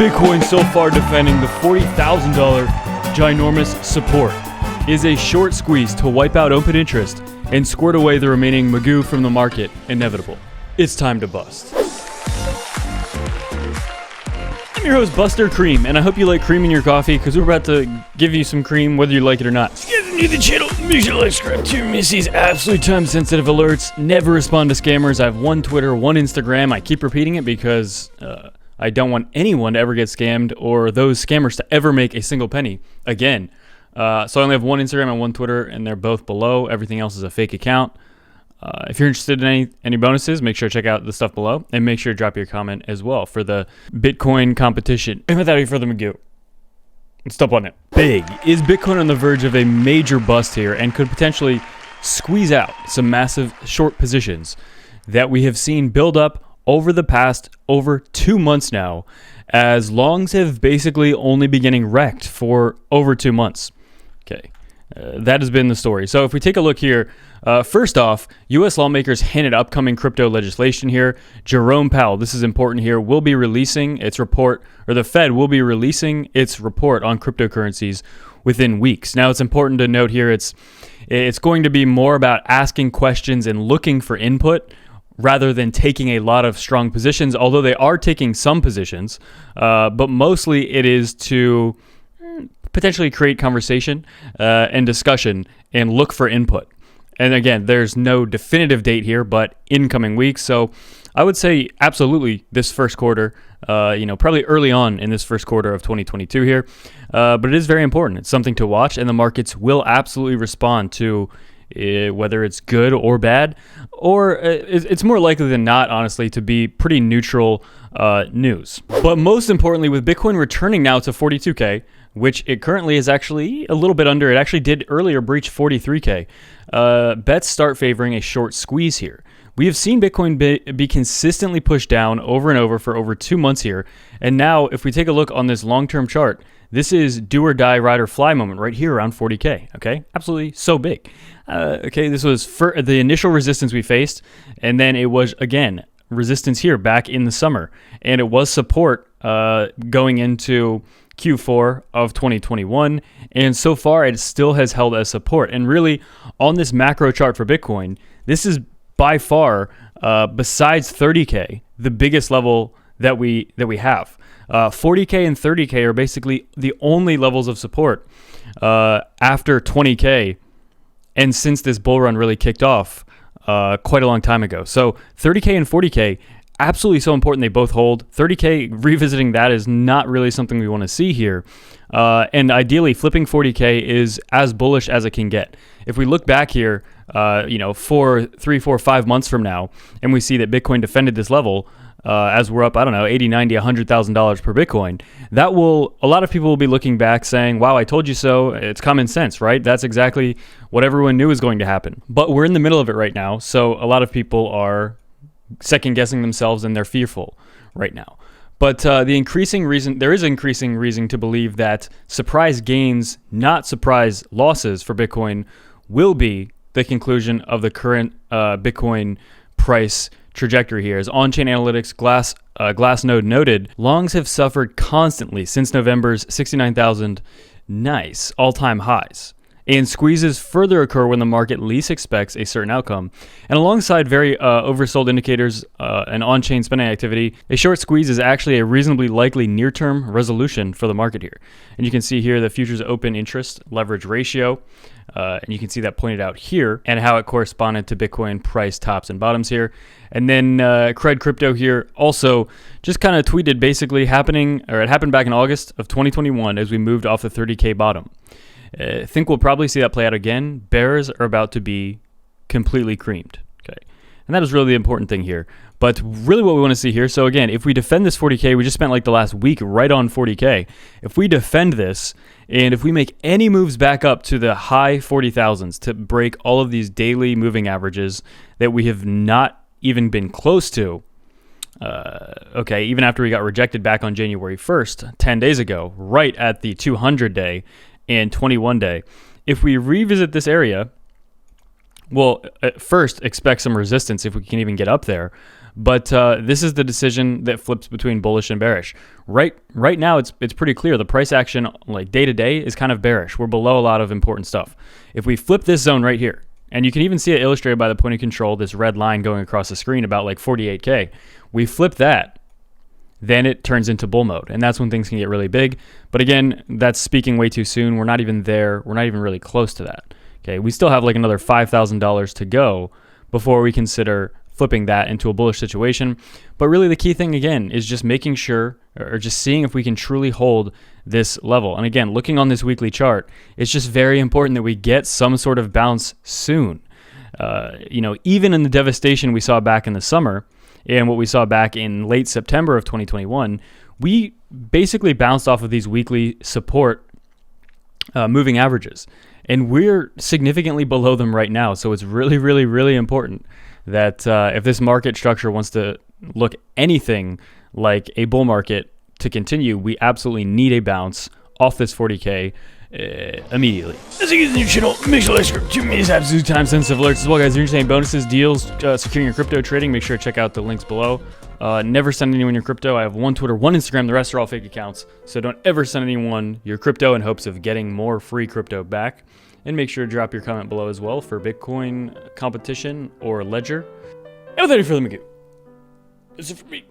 Bitcoin so far defending the $40,000 ginormous support is a short squeeze to wipe out open interest and squirt away the remaining magoo from the market inevitable. It's time to bust. I'm your host, Buster Cream, and I hope you like cream in your coffee because we're about to give you some cream whether you like it or not. If you guys are new to the channel, make sure to like, subscribe to miss these absolutely time-sensitive alerts. Never respond to scammers. I have one Twitter, one Instagram. I keep repeating it because I don't want anyone to ever get scammed or those scammers to ever make a single penny again. So I only have one Instagram and one Twitter, and they're both below. Everything else is a fake account. If you're interested in any bonuses, make sure to check out the stuff below, and make sure to drop your comment as well for the Bitcoin competition. And without any further ado, let's step on it. Big. Is Bitcoin on the verge of a major bust here and could potentially squeeze out some massive short positions that we have seen build up over the past over 2 months now, as longs have basically only been getting wrecked for over 2 months? Okay. That has been the story. So if we take a look here, first off, U.S. lawmakers hinted upcoming crypto legislation here. Jerome Powell, this is important here, will be releasing its report, or the Fed will be releasing its report on cryptocurrencies within weeks. Now, it's important to note here, it's going to be more about asking questions and looking for input rather than taking a lot of strong positions, although they are taking some positions, but mostly it is to potentially create conversation and discussion and look for input. And again, there's no definitive date here, but incoming weeks. So I would say absolutely this first quarter, probably early on in this first quarter of 2022 here. But it is very important. It's something to watch, and the markets will absolutely respond to whether it's good or bad, or it's more likely than not, honestly, to be pretty neutral news. But most importantly, with Bitcoin returning now to 42K, which it currently is actually a little bit under. It actually did earlier breach 43K. Bets start favoring a short squeeze here. We have seen Bitcoin be consistently pushed down over and over for over 2 months here. And now, if we take a look on this long-term chart, this is do or die, ride or fly moment right here around 40K. Okay, absolutely so big. This was for the initial resistance we faced, and then it was again resistance here back in the summer, and it was support going into Q4 of 2021, and so far it still has held as support. And really, on this macro chart for Bitcoin, this is by far, besides 30K, the biggest level that we have. 40K and 30K are basically the only levels of support after 20K, and since this bull run really kicked off quite a long time ago. So 30K and 40K, absolutely so important they both hold. 30K, revisiting that is not really something we want to see here. And ideally, flipping 40K is as bullish as it can get. If we look back here, 3, 4, 5 months from now, and we see that Bitcoin defended this level, as we're up, $80, $90, $100,000 per Bitcoin, a lot of people will be looking back saying, wow, I told you so. It's common sense, right? That's exactly what everyone knew was going to happen. But we're in the middle of it right now, so a lot of people are second guessing themselves, and they're fearful right now. But there is increasing reason to believe that surprise gains, not surprise losses for Bitcoin, will be the conclusion of the current Bitcoin price trajectory here. As on-chain analytics Glassnode noted, longs have suffered constantly since November's 69,000 all-time highs. And squeezes further occur when the market least expects a certain outcome. And alongside very oversold indicators and on-chain spending activity, a short squeeze is actually a reasonably likely near-term resolution for the market here. And you can see here the futures open interest leverage ratio. And you can see that pointed out here, and how it corresponded to Bitcoin price tops and bottoms here. And then Cred Crypto here also just kind of tweeted basically it happened back in August of 2021 as we moved off the 30K bottom. I think we'll probably see that play out again. Bears are about to be completely creamed. Okay, and that is really the important thing here. But really what we want to see here, so again, if we defend this 40K, we just spent like the last week right on 40K. If we defend this, and if we make any moves back up to the high 40,000s to break all of these daily moving averages that we have not even been close to, even after we got rejected back on January 1st, 10 days ago, right at the 200-day and 21-day. If we revisit this area, well, at first expect some resistance if we can even get up there. But this is the decision that flips between bullish and bearish. Right now, it's pretty clear. The price action, like day to day, is kind of bearish. We're below a lot of important stuff. If we flip this zone right here, and you can even see it illustrated by the point of control, this red line going across the screen about like 48K. We flip that, then it turns into bull mode, and that's when things can get really big. But again, that's speaking way too soon. We're not even there. We're not even really close to that. Okay, we still have like another $5,000 to go before we consider flipping that into a bullish situation. But really the key thing again is just making sure, or just seeing if we can truly hold this level. And again, looking on this weekly chart, it's just very important that we get some sort of bounce soon. Even in the devastation we saw back in the summer and what we saw back in late September of 2021, we basically bounced off of these weekly support moving averages. And we're significantly below them right now. So it's really, really, really important that if this market structure wants to look anything like a bull market to continue, we absolutely need a bounce off this 40K immediately. As you get the new channel, make sure to subscribe to me. It's absolute time sensitive alerts as well, guys. If you're interested in bonuses, deals, securing your crypto trading, make sure to check out the links below. Never send anyone your crypto. I have one Twitter, one Instagram. The rest are all fake accounts. So don't ever send anyone your crypto in hopes of getting more free crypto back. And make sure to drop your comment below as well for Bitcoin competition or Ledger. And without any further ado, that's it for me.